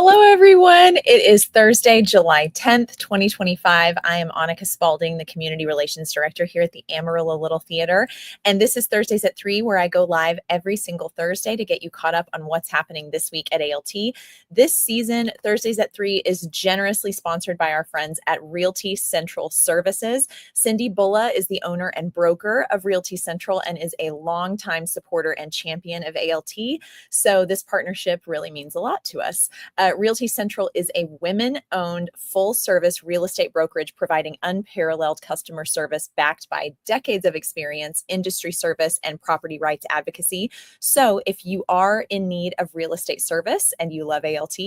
Hello, everyone. It is Thursday, July 10th, 2025. I am Annika Spalding, the Community Relations Director here at the Amarillo Little Theater. And this is Thursdays at 3, where I go live every single Thursday to get you caught up on what's happening this week at ALT. This season, Thursdays at 3 is generously sponsored by our friends at Realty Central Services. Cindy Bulla is the owner and broker of Realty Central and is a longtime supporter and champion of ALT. So this partnership really means a lot to us. Realty Central is a women-owned, full-service real estate brokerage providing unparalleled customer service backed by decades of experience, industry service, and property rights advocacy. So if you are in need of real estate service and you love ALT,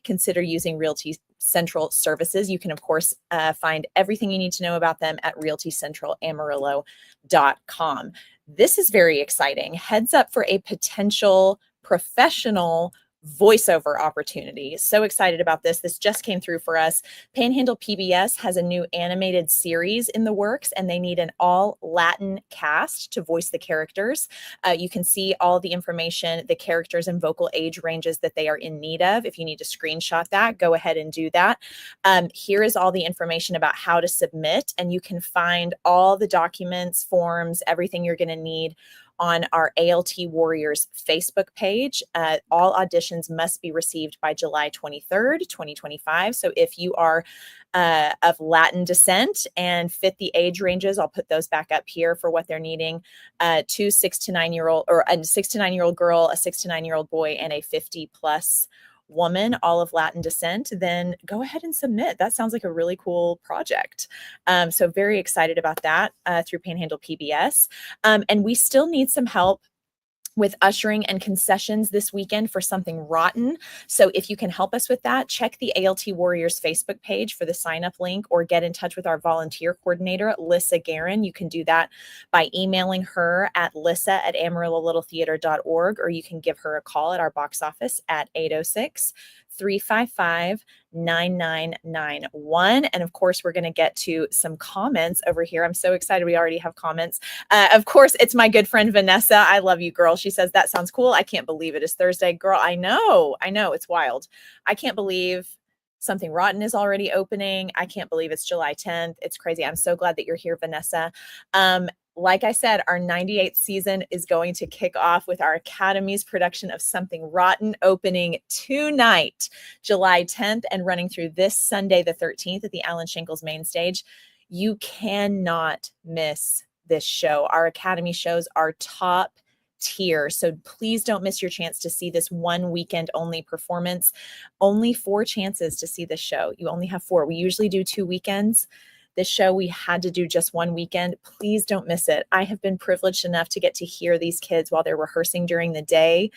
consider using Realty Central Services. You can, of course, find everything you need to know about them at realtycentralamarillo.com. This is very exciting. Heads up for a potential professional voiceover opportunity. So excited about this. This just came through for us. Panhandle PBS has a new animated series in the works, and they need an all Latin cast to voice the characters. You can see all the information, the characters and vocal age ranges that they are in need of. If you need to screenshot that, go ahead and do that. Here is all the information about how to submit, and you can find all the documents, forms, everything you're going to need on our ALT Warriors Facebook page. All auditions must be received by July 23rd, 2025. So if you are of Latin descent and fit the age ranges, I'll put those back up here for what they're needing. 2 6 to 9 year old, or a 6 to 9 year old girl, a 6 to 9 year old boy, and a 50 plus woman, all of Latin descent, then go ahead and submit. That sounds like a really cool project. So very excited about that through Panhandle PBS. And we still need some help with ushering and concessions this weekend for Something Rotten. So if you can help us with that, check the ALT Warriors Facebook page for the sign up link, or get in touch with our volunteer coordinator, Lissa Guerin. You can do that by emailing her at lissa@amarillolittletheater.org, or you can give her a call at our box office at 806-355-9991. And of course, we're going to get to some comments over here. I'm so excited. We already have comments. Of course, it's my good friend, Vanessa. I love you, girl. She says, that sounds cool. I can't believe it is Thursday. Girl, I know. It's wild. I can't believe Something Rotten is already opening. I can't believe it's July 10th. It's crazy. I'm so glad that you're here, Vanessa. Like I said, our 98th season is going to kick off with our Academy's production of Something Rotten opening tonight, July 10th, and running through this Sunday, the 13th, at the Alan Shankles main stage. You cannot miss this show. Our Academy shows are top tier. So please don't miss your chance to see this one weekend only performance. Only 4 chances to see this show. You only have 4. We usually do 2 weekends. This show, we had to do just one weekend. Please don't miss it. I have been privileged enough to get to hear these kids while they're rehearsing during the day.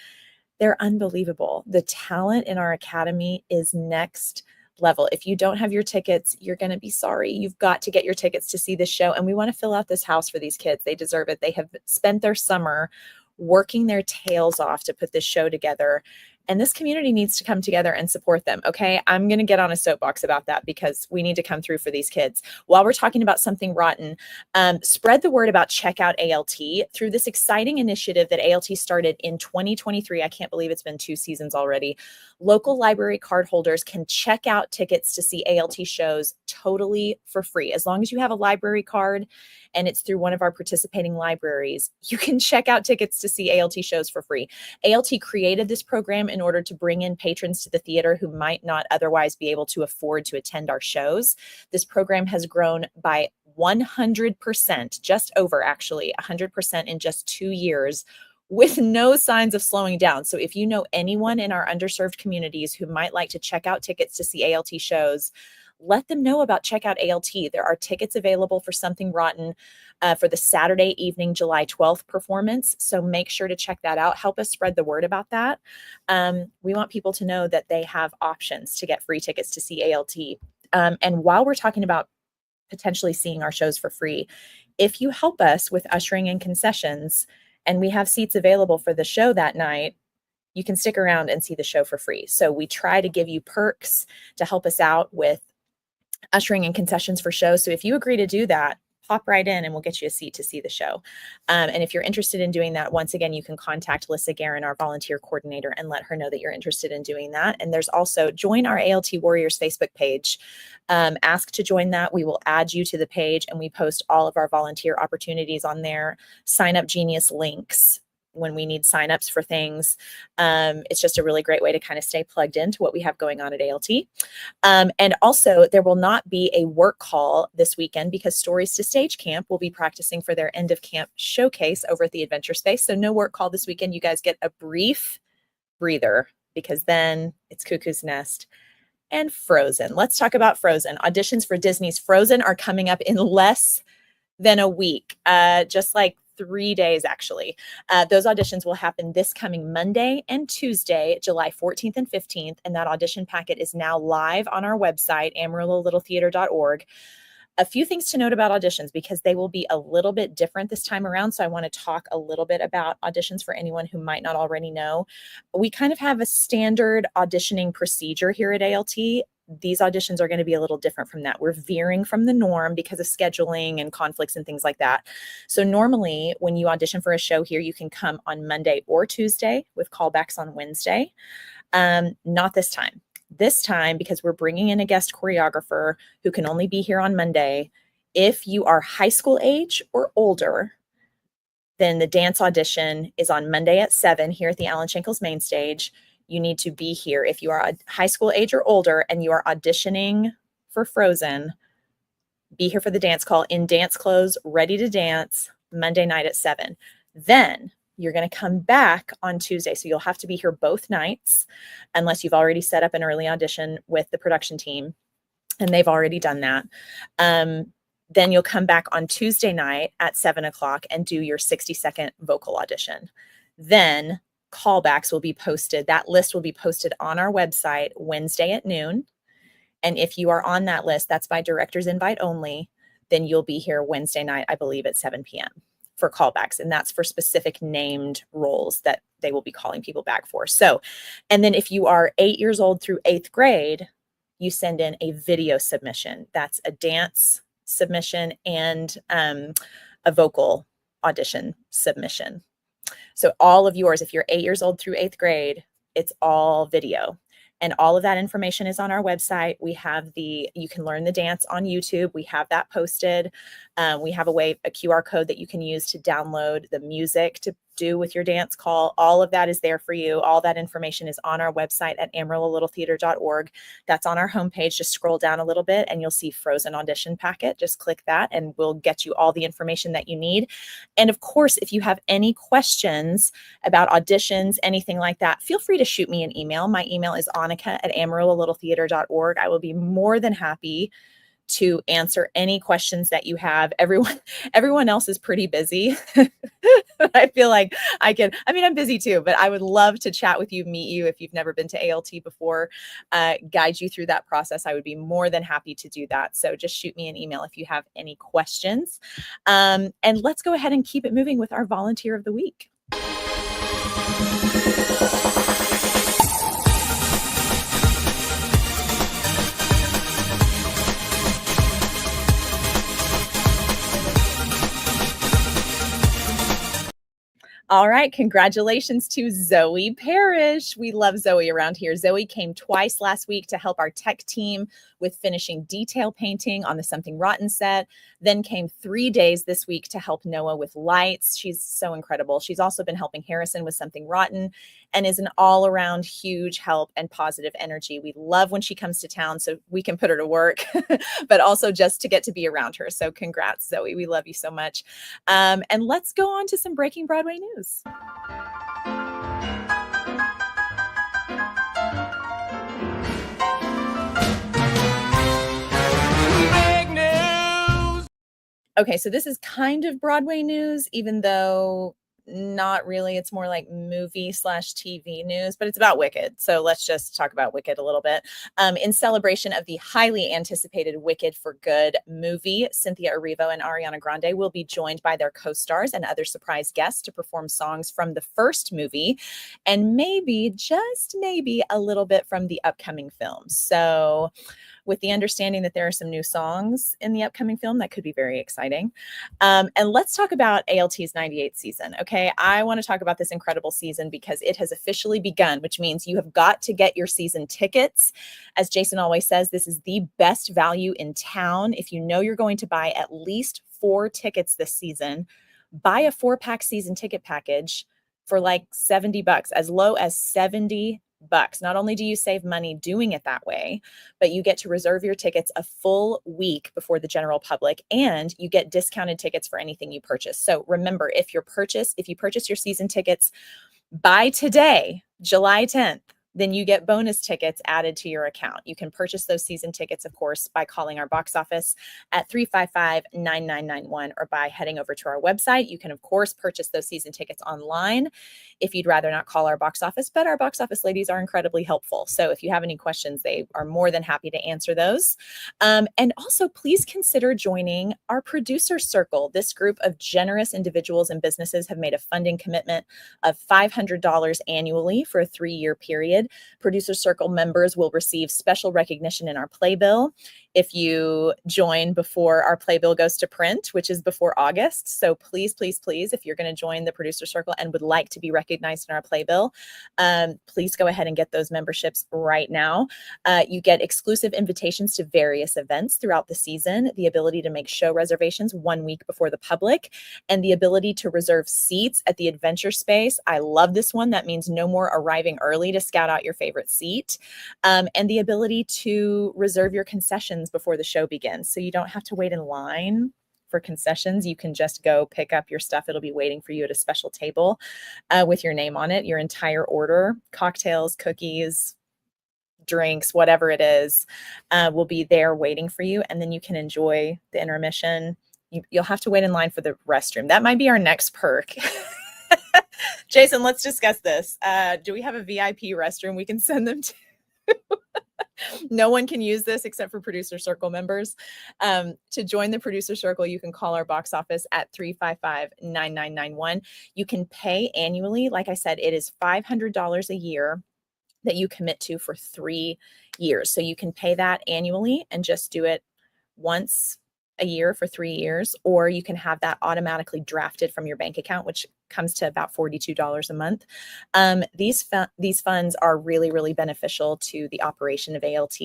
They're unbelievable. The talent in our Academy is next level. If you don't have your tickets, you're going to be sorry. You've got to get your tickets to see this show. And we want to fill out this house for these kids. They deserve it. They have spent their summer working their tails off to put this show together. And this community needs to come together and support them. Okay. I'm going to get on a soapbox about that because we need to come through for these kids. While we're talking about Something Rotten, spread the word about Checkout ALT through this exciting initiative that ALT started in 2023. I can't believe it's been 2 seasons already. Local library card holders can check out tickets to see ALT shows totally for free. As long as you have a library card and it's through one of our participating libraries, you can check out tickets to see ALT shows for free. ALT created this program in order to bring in patrons to the theater who might not otherwise be able to afford to attend our shows. This program has grown by 100%, just over actually 100% in just 2 years, with no signs of slowing down. So if you know anyone in our underserved communities who might like to check out tickets to see ALT shows, let them know about Checkout ALT. There are tickets available for Something Rotten for the Saturday evening, July 12th performance. So make sure to check that out. Help us spread the word about that. We want people to know that they have options to get free tickets to see ALT. And while we're talking about potentially seeing our shows for free, if you help us with ushering and concessions, and we have seats available for the show that night, you can stick around and see the show for free. So we try to give you perks to help us out with ushering and concessions for shows. So if you agree to do that, pop right in and we'll get you a seat to see the show. And if you're interested in doing that, once again, you can contact Lissa Guerin, our volunteer coordinator, and let her know that you're interested in doing that. And there's also join our ALT Warriors Facebook page. Ask to join that. We will add you to the page, and we post all of our volunteer opportunities on there. Sign up Genius links when we need signups for things. It's just a really great way to kind of stay plugged into what we have going on at ALT. And also, there will not be a work call this weekend because Stories to Stage Camp will be practicing for their end of camp showcase over at the Adventure Space. So no work call this weekend. You guys get a brief breather because then it's Cuckoo's Nest and Frozen. Let's talk about Frozen. Auditions for Disney's Frozen are coming up in less than a week, just like 3 days, actually. Those auditions will happen this coming Monday and Tuesday, July 14th and 15th. And that audition packet is now live on our website, amarillo-littletheater.org. A few things to note about auditions because they will be a little bit different this time around. So I want to talk a little bit about auditions for anyone who might not already know. We kind of have a standard auditioning procedure here at ALT. These auditions are going to be a little different from that. We're veering from the norm because of scheduling and conflicts and things like that. So normally when you audition for a show here, you can come on Monday or Tuesday with callbacks on Wednesday. Not this time. This time, because we're bringing in a guest choreographer who can only be here on Monday, if you are high school age or older, then the dance audition is on Monday at 7 here at the Alan Schenkel's main stage. You need to be here. If you are a high school age or older and you are auditioning for Frozen, be here for the dance call in dance clothes, ready to dance, Monday night at 7. Then you're going to come back on Tuesday. So you'll have to be here both nights unless you've already set up an early audition with the production team and they've already done that. Then you'll come back on Tuesday night at 7 o'clock and do your 60-second vocal audition. Then callbacks will be posted. That list will be posted on our website Wednesday at noon. And if you are on that list, that's by director's invite only, then you'll be here Wednesday night, I believe at 7 p.m. for callbacks. And that's for specific named roles that they will be calling people back for. So, and then if you are 8 years old through 8th grade, you send in a video submission. That's a dance submission and a vocal audition submission. So all of yours, if you're 8 years old through 8th grade, it's all video. And all of that information is on our website. We have you can learn the dance on YouTube. We have that posted. We have a QR code that you can use to download the music to do with your dance call. All of that is there for you. All that information is on our website at amarillo-littletheater.org. That's on our homepage. Just scroll down a little bit and you'll see Frozen audition packet. Just click that and we'll get you all the information that you need. And of course, if you have any questions about auditions, anything like that, feel free to shoot me an email. My email is Annika at amarillo-littletheater.org. I will be more than happy to answer any questions that you have. Everyone else is pretty busy. I feel like I'm busy too, but I would love to chat with you, meet you if you've never been to ALT before, guide you through that process. I would be more than happy to do that. So just shoot me an email if you have any questions. And let's go ahead and keep it moving with our volunteer of the week. All right, congratulations to Zoe Parrish. We love Zoe around here. Zoe came twice last week to help our tech team with finishing detail painting on the Something Rotten set, then came 3 days this week to help Noah with lights. She's so incredible. She's also been helping Harrison with Something Rotten and is an all-around huge help and positive energy. We love when she comes to town so we can put her to work, but also just to get to be around her. So congrats, Zoe. We love you so much. And let's go on to some breaking Broadway news. Okay, so this is kind of Broadway news, even though not really. It's more like movie/TV news, but it's about Wicked. So let's just talk about Wicked a little bit. In celebration of the highly anticipated Wicked for Good movie, Cynthia Erivo and Ariana Grande will be joined by their co-stars and other surprise guests to perform songs from the first movie and maybe, just maybe, a little bit from the upcoming film. So with the understanding that there are some new songs in the upcoming film that could be very exciting. And let's talk about ALT's 98th season. Okay. I want to talk about this incredible season because it has officially begun, which means you have got to get your season tickets. As Jason always says, this is the best value in town. If you know you're going to buy at least 4 tickets this season, buy a 4-pack season ticket package for like $70, as low as $70. Not only do you save money doing it that way, but you get to reserve your tickets a full week before the general public, and you get discounted tickets for anything you purchase. So remember, if you purchase your season tickets by today, July 10th, then you get bonus tickets added to your account. You can purchase those season tickets, of course, by calling our box office at 355-9991 or by heading over to our website. You can, of course, purchase those season tickets online if you'd rather not call our box office, but our box office ladies are incredibly helpful. So if you have any questions, they are more than happy to answer those. And also, please consider joining our producer circle. This group of generous individuals and businesses have made a funding commitment of $500 annually for a 3-year period. Producer Circle members will receive special recognition in our playbill if you join before our playbill goes to print, which is before August. So please, please, please, if you're going to join the Producer Circle and would like to be recognized in our playbill, please go ahead and get those memberships right now. You get exclusive invitations to various events throughout the season, the ability to make show reservations 1 week before the public, and the ability to reserve seats at the Adventure Space. I love this one. That means no more arriving early to scout out your favorite seat, and the ability to reserve your concessions before the show begins. So you don't have to wait in line for concessions. You can just go pick up your stuff. It'll be waiting for you at a special table with your name on it, your entire order, cocktails, cookies, drinks, whatever it is, will be there waiting for you. And then you can enjoy the intermission. You'll have to wait in line for the restroom. That might be our next perk. Jason, let's discuss this. Do we have a VIP restroom we can send them to? No one can use this except for Producer Circle members. To join the Producer Circle, you can call our box office at 355-9991. You can pay annually. Like I said, it is $500 a year that you commit to for 3 years. So you can pay that annually and just do it once a year for 3 years, or you can have that automatically drafted from your bank account, which comes to about $42 a month. These funds are really, really beneficial to the operation of ALT.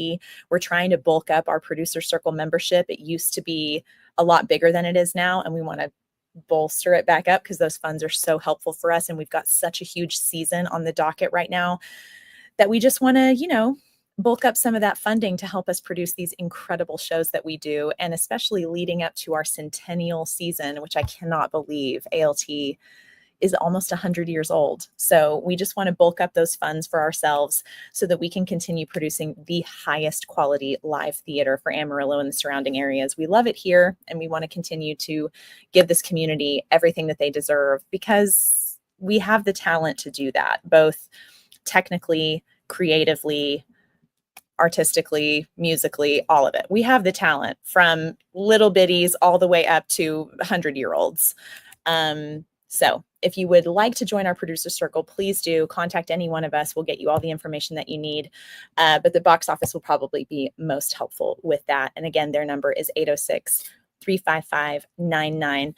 We're trying to bulk up our Producer Circle membership. It used to be a lot bigger than it is now, and we want to bolster it back up because those funds are so helpful for us. And we've got such a huge season on the docket right now that we just want to, bulk up some of that funding to help us produce these incredible shows that we do, and especially leading up to our centennial season, which I cannot believe ALT is almost 100 years old. So we just want to bulk up those funds for ourselves so that we can continue producing the highest quality live theater for Amarillo and the surrounding areas. We love it here, and we want to continue to give this community everything that they deserve because we have the talent to do that, both technically, creatively, artistically, musically, all of it. We have the talent from little bitties all the way up to 100-year-olds. So if you would like to join our Producer Circle, please do contact any one of us. We'll get you all the information that you need. But the box office will probably be most helpful with that. And again, their number is 806-355-9991.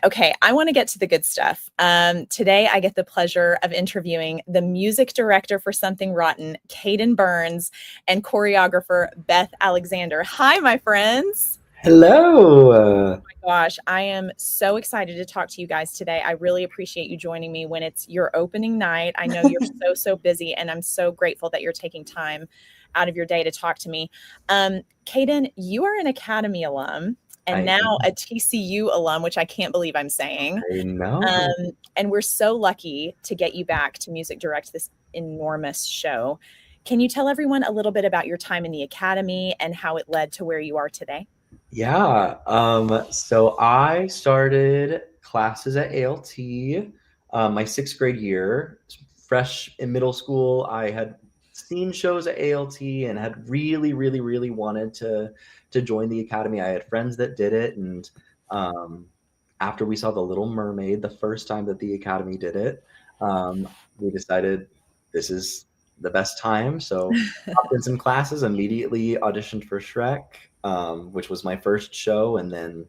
Okay, I want to get to the good stuff. Today, I get the pleasure of interviewing the music director for Something Rotten, Kayden Burns, and choreographer Beth Alexander. Hi, my friends. Hello. Oh my gosh, I am so excited to talk to you guys today. I really appreciate you joining me when it's your opening night. I know you're so busy, and I'm so grateful that you're taking time out of your day to talk to me. Kayden, you are an Academy alum and I now a TCU alum, which I can't believe I'm saying. know. And we're so lucky to get you back to music direct this enormous show. Can you tell everyone a little bit about your time in the Academy and how it led to where you are today? Yeah. So I started classes at ALT my 6th grade year. Fresh in middle school, I had seen shows at ALT and had really wanted to join the Academy. I had friends that did it, and after we saw The Little Mermaid the first time that the Academy did it, we decided this is the best time. So hopped in some classes, immediately auditioned for Shrek, which was my first show, and then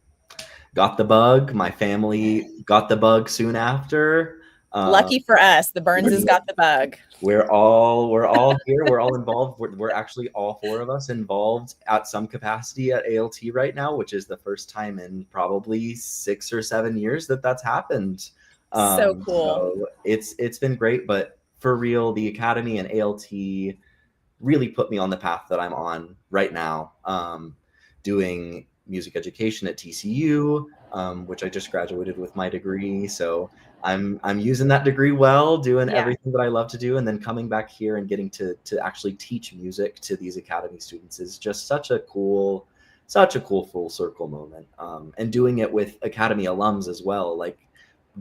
got the bug. My family got the bug soon after. Um, Lucky for us, the Burnses got the bug. we're all here. We're all involved. We're actually all four of us involved at some capacity at ALT right now, which is the first time in probably 6 or 7 years that that's happened. So cool. So it's been great, but for real, the Academy and ALT really put me on the path that I'm on right now, doing music education at TCU, which I just graduated with my degree. So I'm using that degree well, doing Yeah. everything that I love to do, and then coming back here and getting to actually teach music to these Academy students is just such a cool full circle moment. And doing it with Academy alums as well, like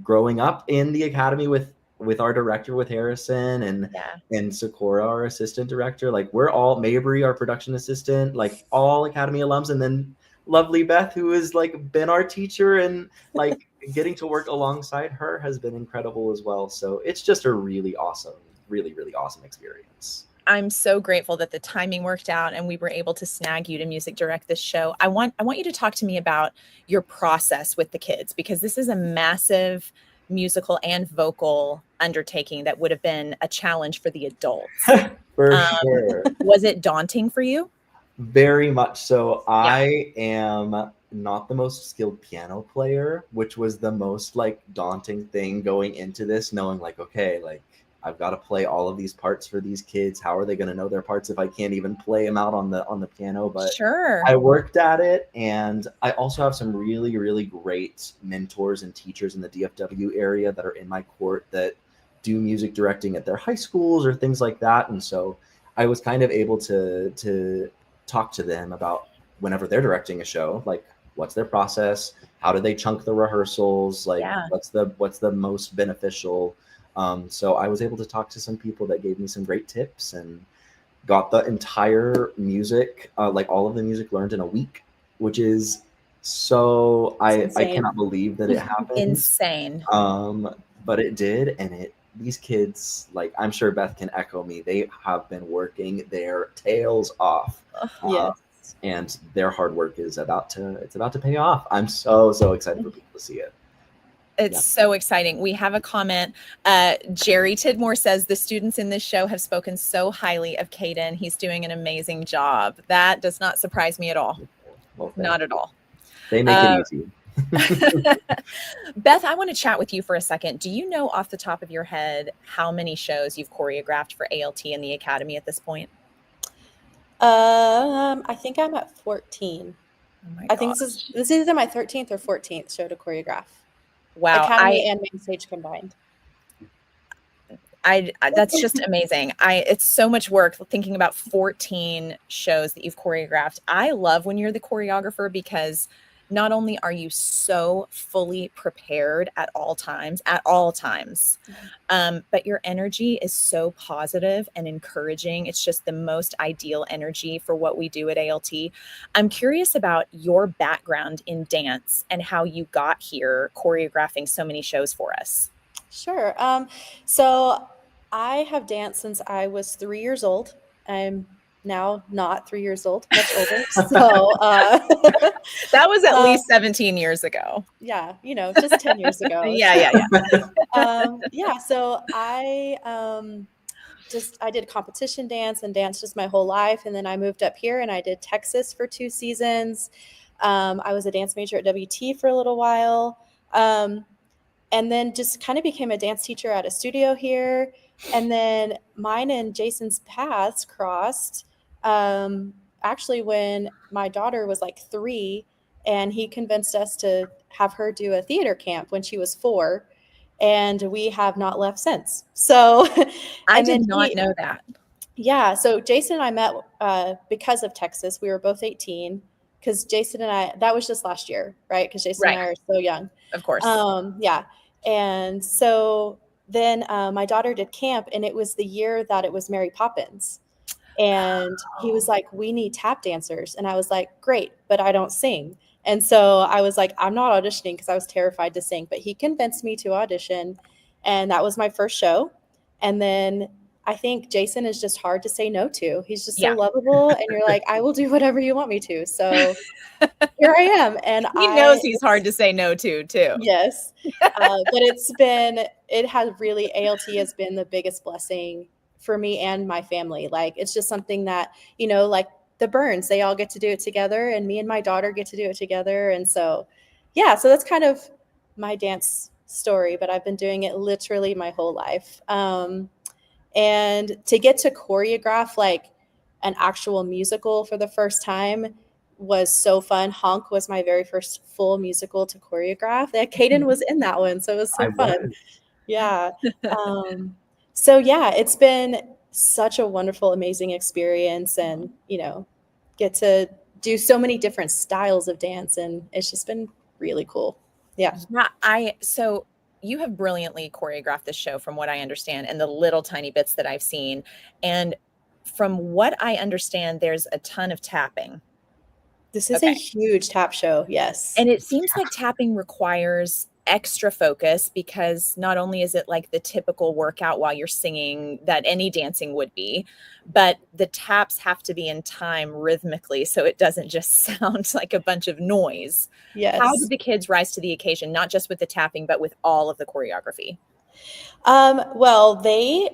growing up in the Academy with our director, with Harrison, Yeah. and Sakura, our assistant director. Like we're all Mabry, our production assistant, like all Academy alums, and then lovely Beth, who has like been our teacher, and like getting to work alongside her has been incredible as well. So it's just a really awesome, really awesome experience. I'm so grateful that the timing worked out and we were able to snag you to music direct this show. I want you to talk to me about your process with the kids, because this is a massive musical and vocal undertaking that would have been a challenge for the adults. For sure. Was it daunting for you? Very much so. Yeah. I am not the most skilled piano player, which was the most like daunting thing going into this, knowing like, okay, like I've got to play all of these parts for these kids. How are they going to know their parts if I can't even play them out on the piano? But Sure. I worked at it, and I also have some really great mentors and teachers in the DFW area that are in my court that do music directing at their high schools or things like that. And so I was kind of able to talk to them about whenever they're directing a show, like what's their process, how do they chunk the rehearsals, like Yeah. what's the most beneficial. So I was able to talk to some people that gave me some great tips, and got the entire music, like all of the music, learned in a week, which is so I cannot believe that it happened. Insane. But it did, and these kids, like I'm sure Beth can echo me, they have been working their tails off. Yes. And their hard work is about to pay off. I'm so excited for people to see it. It's so exciting. We have a comment. Jerry Tidmore says the students in this show have spoken so highly of Kayden. He's doing an amazing job. That does not surprise me at all. Well, Not at all. They make it easy. Beth, I want to chat with you for a second. Do you know off the top of your head how many shows you've choreographed for ALT and the Academy at this point? I think I'm at 14. Oh my I think this is either my 13th or 14th show to choreograph. Wow. Academy and main stage combined. I that's just amazing. It's so much work thinking about 14 shows that you've choreographed. I love when you're the choreographer, because not only are you so fully prepared at all times, but your energy is so positive and encouraging. It's just the most ideal energy for what we do at ALT. I'm curious about your background in dance and how you got here choreographing so many shows for us. Sure. So I have danced since I was 3 years old. I'm now not 3 years old, much older. So that was at least 17 years ago. Yeah, just 10 years ago. Yeah. So I did competition dance and danced just my whole life. And then I moved up here and I did Texas for 2 seasons. I was a dance major at WT for a little while. And then just kind of became a dance teacher at a studio here. And then mine and Jason's paths crossed actually when my daughter was like 3, and he convinced us to have her do a theater camp when she was 4. And we have not left since. So I did not know that. Yeah. So Jason and I met because of Texas. We were both 18, because Jason and I, that was just last year, right? Because Jason and I are so young. Of course. Yeah. And so then my daughter did camp, and it was the year that it was Mary Poppins. And he was like, we need tap dancers. And I was like, great, but I don't sing. And so I was like, I'm not auditioning, because I was terrified to sing. But he convinced me to audition. And that was my first show. And then I think Jason is just hard to say no to. He's just so Yeah. lovable, and you're like, I will do whatever you want me to. So here I am, and He knows he's hard to say no to, too. yes, but it has really, ALT has been the biggest blessing for me and my family. Like, it's just something that, like the Burns, they all get to do it together, and me and my daughter get to do it together. And so, yeah, so that's kind of my dance story, but I've been doing it literally my whole life. And to get to choreograph like an actual musical for the first time was so fun. Honk was my very first full musical to choreograph. That Kayden was in that one, so it was I so fun. was. Yeah. So yeah, it's been such a wonderful, amazing experience, and get to do so many different styles of dance, and it's just been really cool. Yeah. Yeah, so you have brilliantly choreographed this show from what I understand and the little tiny bits that I've seen. And from what I understand, there's a ton of tapping. This is a Okay. huge tap show. Yes. And it seems like tapping requires extra focus because not only is it like the typical workout while you're singing that any dancing would be, but the taps have to be in time rhythmically so it doesn't just sound like a bunch of noise. How Yes. did the kids rise to the occasion, not just with the tapping, but with all of the choreography? Well, they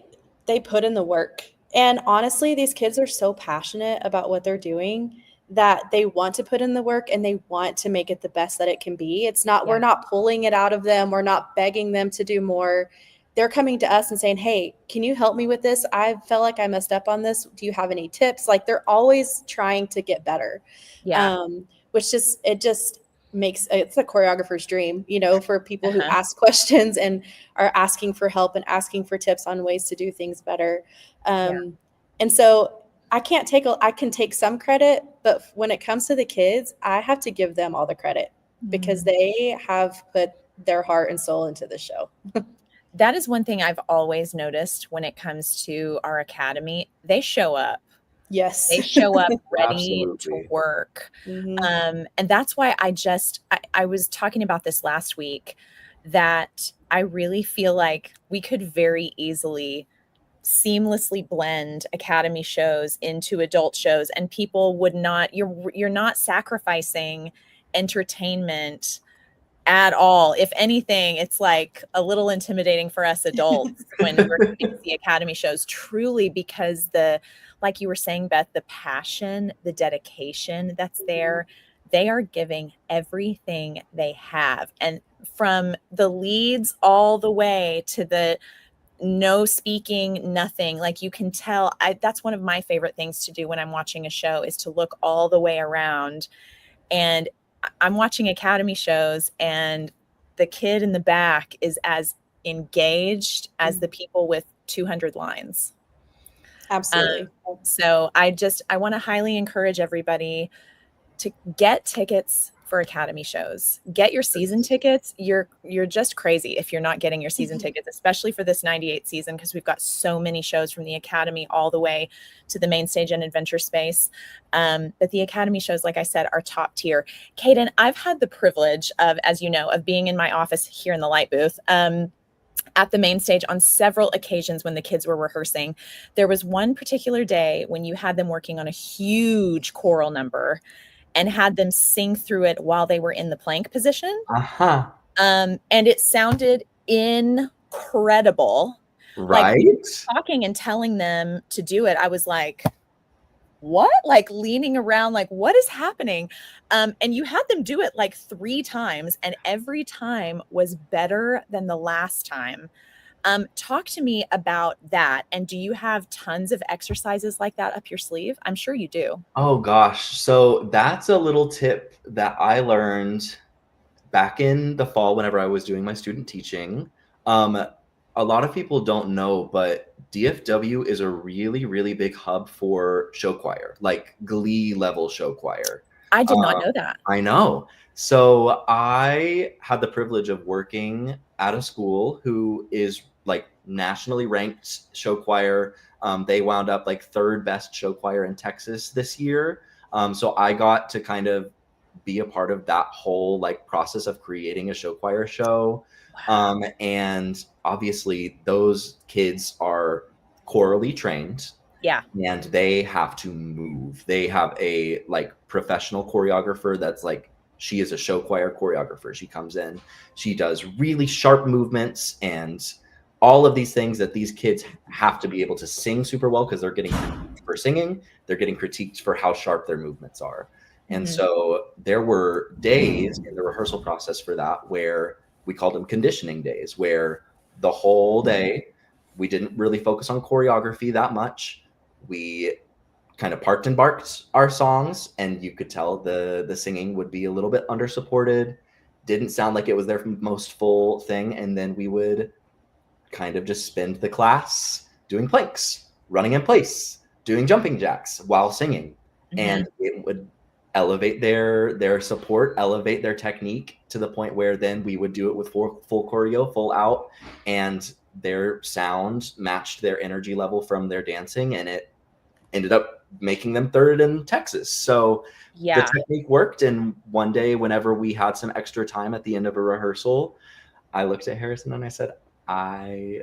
put in the work. And honestly, these kids are so passionate about what they're doing that they want to put in the work and they want to make it the best that it can be. It's not, we're not pulling it out of them. We're not begging them to do more. They're coming to us and saying, "Hey, can you help me with this? I felt like I messed up on this. Do you have any tips?" Like, they're always trying to get better. Yeah. Which just makes it's a choreographer's dream, for people who Uh-huh. ask questions and are asking for help and asking for tips on ways to do things better. And so I can take some credit, but when it comes to the kids, I have to give them all the credit because they have put their heart and soul into the show. That is one thing I've always noticed when it comes to our academy. They show up. Yes. They show up ready to Absolutely. work. Mhm. And that's why I was talking about this last week, that I really feel like we could very easily seamlessly blend academy shows into adult shows, and people would not, you're not sacrificing entertainment at all. If anything, it's like a little intimidating for us adults when we're coming to see academy shows, truly, because like you were saying, Beth, the passion, the dedication that's there, they are giving everything they have. And from the leads all the way to the no speaking, nothing, like you can tell. That's one of my favorite things to do when I'm watching a show, is to look all the way around. And I'm watching academy shows, and the kid in the back is as engaged as the people with 200 lines. Absolutely. So I want to highly encourage everybody to get tickets for academy shows. Get your season tickets. You're just crazy if you're not getting your season tickets, especially for this 98 season, because we've got so many shows from the academy all the way to the main stage and adventure space. But the academy shows, like I said, are top tier. Kayden, I've had the privilege of, as you know, of being in my office here in the light booth. At the main stage on several occasions when the kids were rehearsing. There was one particular day when you had them working on a huge choral number and had them sing through it while they were in the plank position. Uh-huh. And it sounded incredible. Like, Right? talking and telling them to do it, I was like, what? Like, leaning around, like, what is happening? And you had them do it like 3 times, and every time was better than the last time. Talk to me about that. And do you have tons of exercises like that up your sleeve? I'm sure you do. Oh gosh. So that's a little tip that I learned back in the fall whenever I was doing my student teaching. A lot of people don't know, but DFW is a really, really big hub for show choir, like Glee level show choir. I did not know that. I know. So I had the privilege of working at a school who is like nationally ranked show choir. They wound up like 3rd best show choir in Texas this year. So I got to kind of be a part of that whole like process of creating a show choir show. And obviously those kids are chorally trained. Yeah. And they have to move. They have a like professional choreographer that's like, she is a show choir choreographer. She comes in, she does really sharp movements and all of these things that these kids have to be able to sing super well, because they're getting critiqued for singing, they're getting critiqued for how sharp their movements are. And so there were days in the rehearsal process for that where we called them conditioning days, where the whole day we didn't really focus on choreography that much. We kind of parked and barked our songs, and you could tell the singing would be a little bit under supported, didn't sound like it was their most full thing. And then we would kind of just spend the class doing planks, running in place, doing jumping jacks while singing. And it would elevate their support, elevate their technique to the point where then we would do it with full choreo, full out, and their sound matched their energy level from their dancing, and it ended up making them third in Texas. So the technique worked. And one day, whenever we had some extra time at the end of a rehearsal, I looked at Harrison and I said, I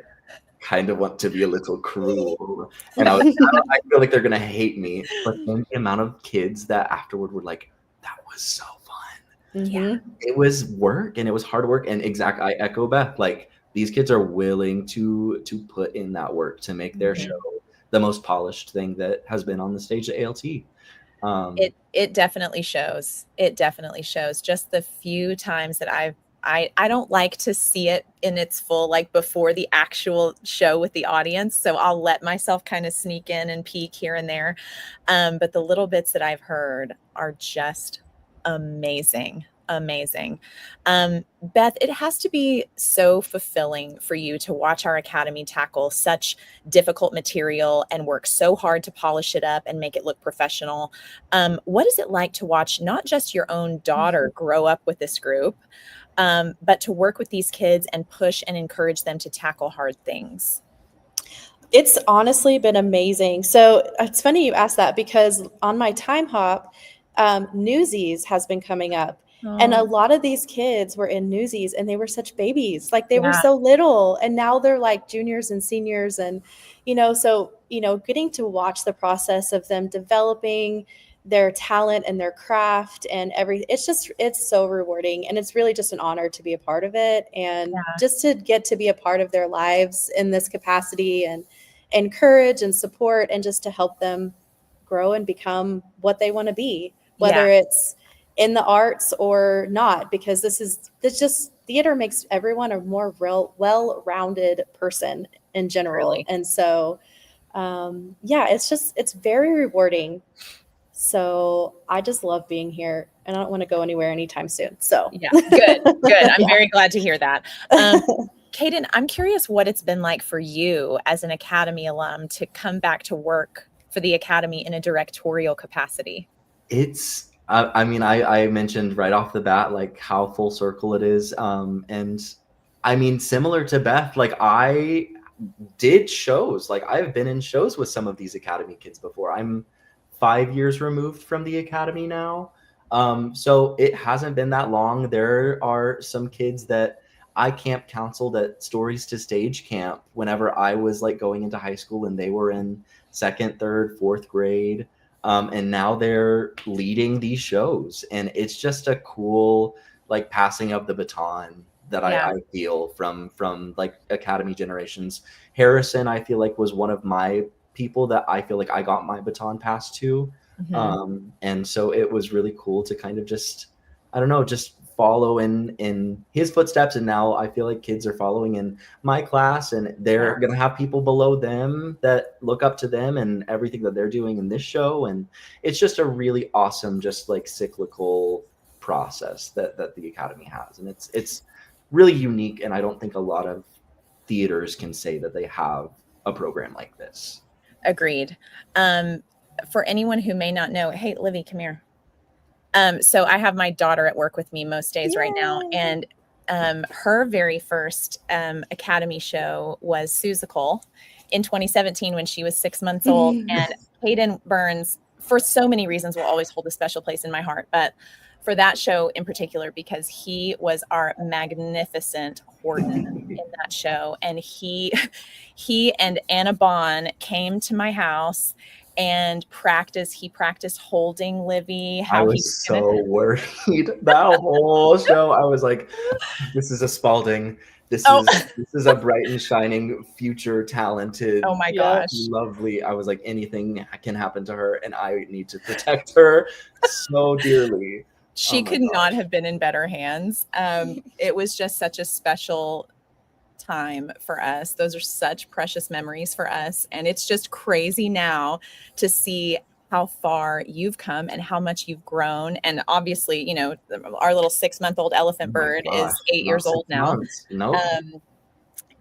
kind of want to be a little cruel. And I feel like they're going to hate me. But then the amount of kids that afterward were like, that was so fun. Yeah. It was work, and it was hard work. And I echo Beth, like, these kids are willing to put in that work to make their show the most polished thing that has been on the stage at ALT. It definitely shows. It definitely shows. Just the few times that I don't like to see it in its full, like before the actual show with the audience. So I'll let myself kind of sneak in and peek here and there. But the little bits that I've heard are just amazing. Amazing. Beth, it has to be so fulfilling for you to watch our academy tackle such difficult material and work so hard to polish it up and make it look professional. What is it like to watch not just your own daughter grow up with this group, but to work with these kids and push and encourage them to tackle hard things? It's honestly been amazing. So it's funny you asked that, because on my time hop, Newsies has been coming up. And a lot of these kids were in Newsies and they were such babies. Like they were so little, and now they're like juniors and seniors. And, so, getting to watch the process of them developing their talent and their craft and everything, it's so rewarding. And it's really just an honor to be a part of it, and just to get to be a part of their lives in this capacity, and encourage and support, and just to help them grow and become what they want to be, whether it's in the arts or not, because theater makes everyone a more well-rounded person in general. Really? And so, it's very rewarding. So I just love being here, and I don't want to go anywhere anytime soon. So good. I'm very glad to hear that. Kayden, I'm curious what it's been like for you as an Academy alum to come back to work for the Academy in a directorial capacity. I mentioned right off the bat, like, how full circle it is. And I mean, similar to Beth, like, I did shows, like I've been in shows with some of these Academy kids before. I'm 5 years removed from the Academy now. So it hasn't been that long. There are some kids that I camp counseled at Stories to Stage camp whenever I was like going into high school, and they were in 2nd, 3rd, 4th grade. And now they're leading these shows, and it's just a cool, like, passing of the baton that I feel from like Academy generations. Harrison, I feel like, was one of my people that I feel like I got my baton passed to. And so it was really cool to kind of just follow in his footsteps. And now I feel like kids are following in my class, and they're going to have people below them that look up to them and everything that they're doing in this show. And it's just a really awesome, just like cyclical process that the Academy has. And it's really unique. And I don't think a lot of theaters can say that they have a program like this. Agreed. For anyone who may not know, hey, Livy, come here. So I have my daughter at work with me most days right now. And her very first Academy show was Seussical in 2017 when she was 6 months old. And Kayden Burns, for so many reasons, will always hold a special place in my heart. But for that show in particular, because he was our magnificent Horton in that show. And he and Anna Bond came to my house and he practiced holding Livy, I how he was so worried that whole show. I was like, this is a Spalding. This Oh. is a bright and shining, future talented, Oh my Yep. gosh. lovely. I was like, anything can happen to her, and I need to protect her so dearly. She Oh my could gosh. not have been in better hands. It was just such a special time for us. Those are such precious memories for us. And it's just crazy now to see how far you've come and how much you've grown. And obviously, you know, our little 6-month-old elephant Oh my bird gosh, is 8 not years 6 old now. months. Nope.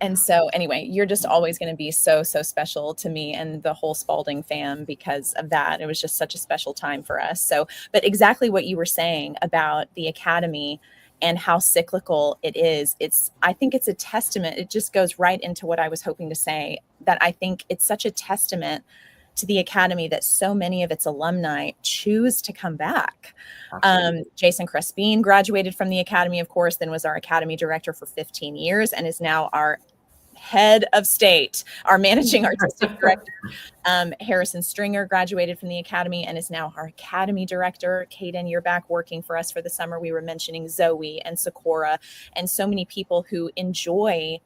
And so anyway, you're just always going to be so, so special to me and the whole Spalding fam because of that. It was just such a special time for us. So, but exactly what you were saying about the Academy and how cyclical it is, I think it's a testament. It just goes right into what I was hoping to say, that I think it's such a testament to the Academy that so many of its alumni choose to come back. Jason Crespin graduated from the Academy, of course, then was our Academy director for 15 years and is now our head of state, our managing artistic director. Harrison Stringer graduated from the Academy and is now our Academy director. Kayden, you're back working for us for the summer. We were mentioning Zoe and Sakura and so many people who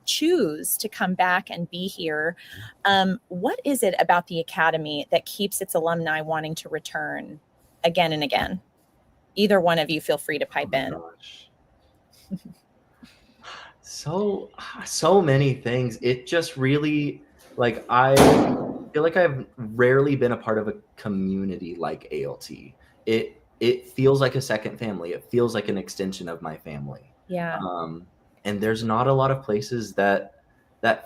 choose to come back and be here. What is it about the Academy that keeps its alumni wanting to return again and again? Either one of you feel free to pipe in. Gosh. So many things. It just really, like, I feel like I've rarely been a part of a community like ALT. It feels like a second family. It feels like an extension of my family. Yeah. And there's not a lot of places that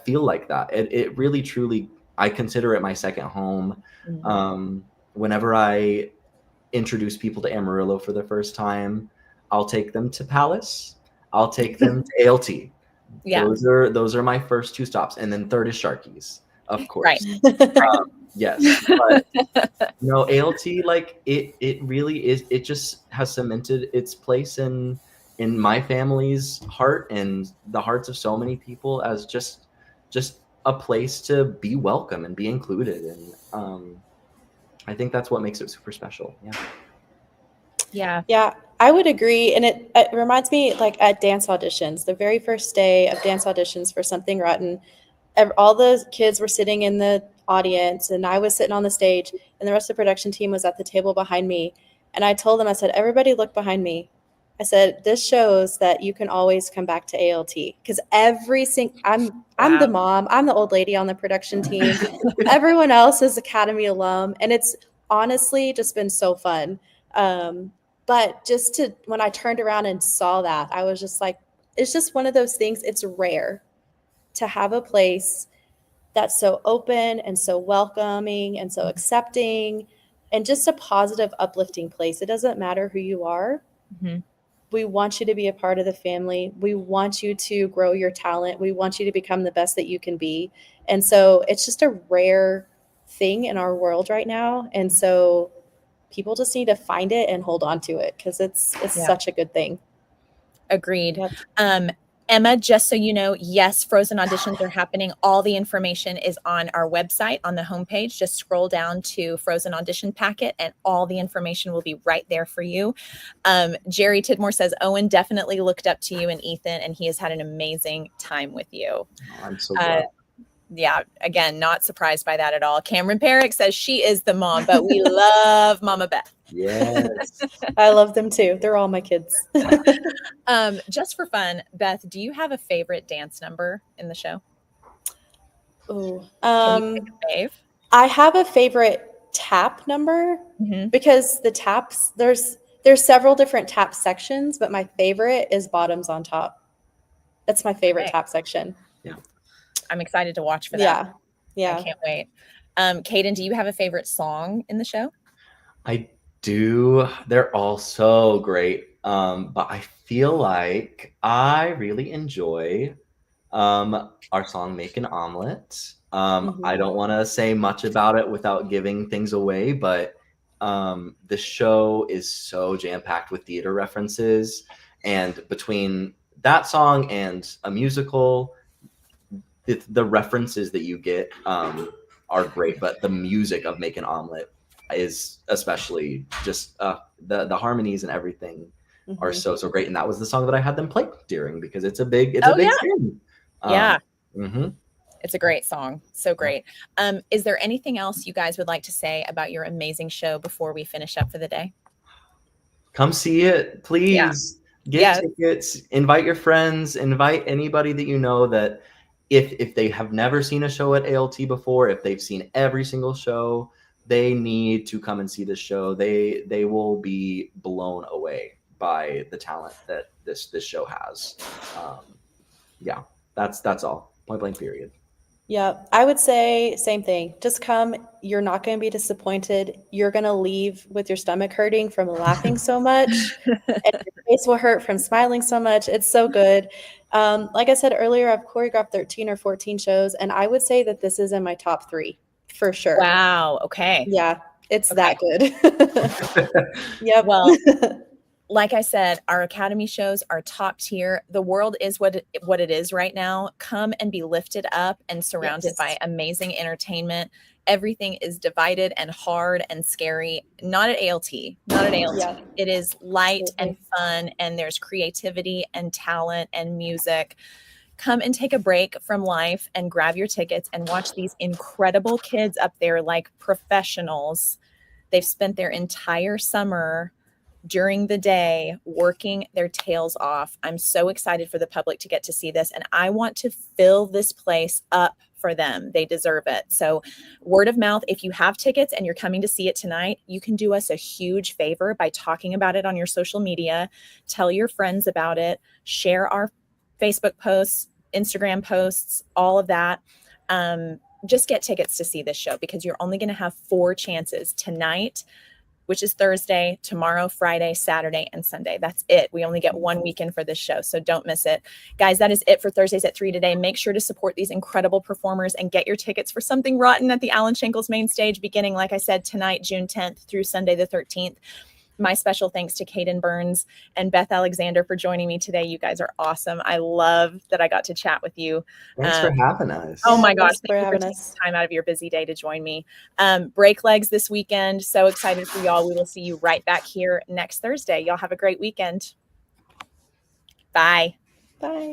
feel like that. It really, truly, I consider it my second home. Mm-hmm. Whenever I introduce people to Amarillo for the first time, I'll take them to Palace. I'll take them to ALT. Yeah. Those are my first 2 stops, and then third is Sharky's, of course. Right. Yes, but no, ALT, like it really is. It just has cemented its place in my family's heart and the hearts of so many people as just a place to be welcome and be included, and I think that's what makes it super special. Yeah, I would agree. And it reminds me, like, at dance auditions, the very first day of dance auditions for Something Rotten, all the kids were sitting in the audience and I was sitting on the stage and the rest of the production team was at the table behind me. And I told them, I said, everybody look behind me. I said, this shows that you can always come back to ALT, because I'm the mom, I'm the old lady on the production team. Everyone else is Academy alum, and it's honestly just been so fun. But when I turned around and saw that, I was just like, it's just one of those things. It's rare to have a place that's so open and so welcoming and so accepting and just a positive, uplifting place. It doesn't matter who you are. Mm-hmm. We want you to be a part of the family. We want you to grow your talent. We want you to become the best that you can be. And so it's just a rare thing in our world right now. And so people just need to find it and hold on to it, because it's such a good thing. Agreed. Yep. Emma, just so you know, yes, Frozen auditions are happening. All the information is on our website on the homepage. Just scroll down to Frozen audition packet and all the information will be right there for you. Jerry Tidmore says, Owen definitely looked up to you and Ethan, and he has had an amazing time with you. Oh, I'm so glad. Yeah, again, not surprised by that at all. Cameron Perrick says she is the mom, but we love Mama Beth. Yes. I love them too. They're all my kids. Just for fun, Beth, do you have a favorite dance number in the show? Ooh, Can you pick a fave? I have a favorite tap number, because the taps, there's several different tap sections, but my favorite is Bottoms on Top. That's my favorite tap section. Yeah. I'm excited to watch for that. Yeah. I can't wait. Kayden, do you have a favorite song in the show? I do. They're all so great. But I feel like I really enjoy our song Make an Omelet. I don't want to say much about it without giving things away, but The show is so jam-packed with theater references, and between that song and a musical, the references that you get are great, but the music of Make an Omelet is especially just the harmonies and everything are so great. And that was the song that I had them play during, because it's a big scene. It's a great song. So great. Is there anything else you guys would like to say about your amazing show before we finish up for the day? Come see it, please. Get tickets, invite your friends, invite anybody that you know that if they have never seen a show at ALT before, if they've seen every single show, they need to come and see this show. They will be blown away by the talent that this show has. Yeah, that's all. Point blank period. Yeah, I would say same thing. Just come. You're not going to be disappointed. You're going to leave with your stomach hurting from laughing so much, and your face will hurt from smiling so much. It's so good. Like I said earlier, I've choreographed 13 or 14 shows, and I would say that this is in my top 3 for sure. Wow. Okay. Yeah, it's that good. Yeah. Well, like I said, our Academy shows are top tier. The world is what it is right now. Come and be lifted up and surrounded by amazing entertainment. Everything is divided and hard and scary. Not at ALT. Not at ALT. Yeah. It is light and fun, and there's creativity and talent and music. Come and take a break from life and grab your tickets and watch these incredible kids up there like professionals. They've spent their entire summer during the day working their tails off. I'm so excited for the public to get to see this, and I want to fill this place up for them. They deserve it. So word of mouth, if you have tickets and you're coming to see it tonight, you can do us a huge favor by talking about it on your social media. Tell your friends about it. Share our Facebook posts, Instagram posts, all of that. Just get tickets to see this show, because you're only going to have 4 chances tonight, which is Thursday, tomorrow, Friday, Saturday, and Sunday. That's it. We only get 1 weekend for this show, so don't miss it. Guys, that is it for Thursdays at 3 today. Make sure to support these incredible performers and get your tickets for Something Rotten at the Alan Schenkel's main stage, beginning, like I said, tonight, June 10th through Sunday the 13th. My special thanks to Kayden Burns and Beth Alexander for joining me today. You guys are awesome. I love that I got to chat with you. Thanks for having us. Oh my gosh. Thank you for taking time out of your busy day to join me. Break legs this weekend. So excited for y'all. We will see you right back here next Thursday. Y'all have a great weekend. Bye. Bye.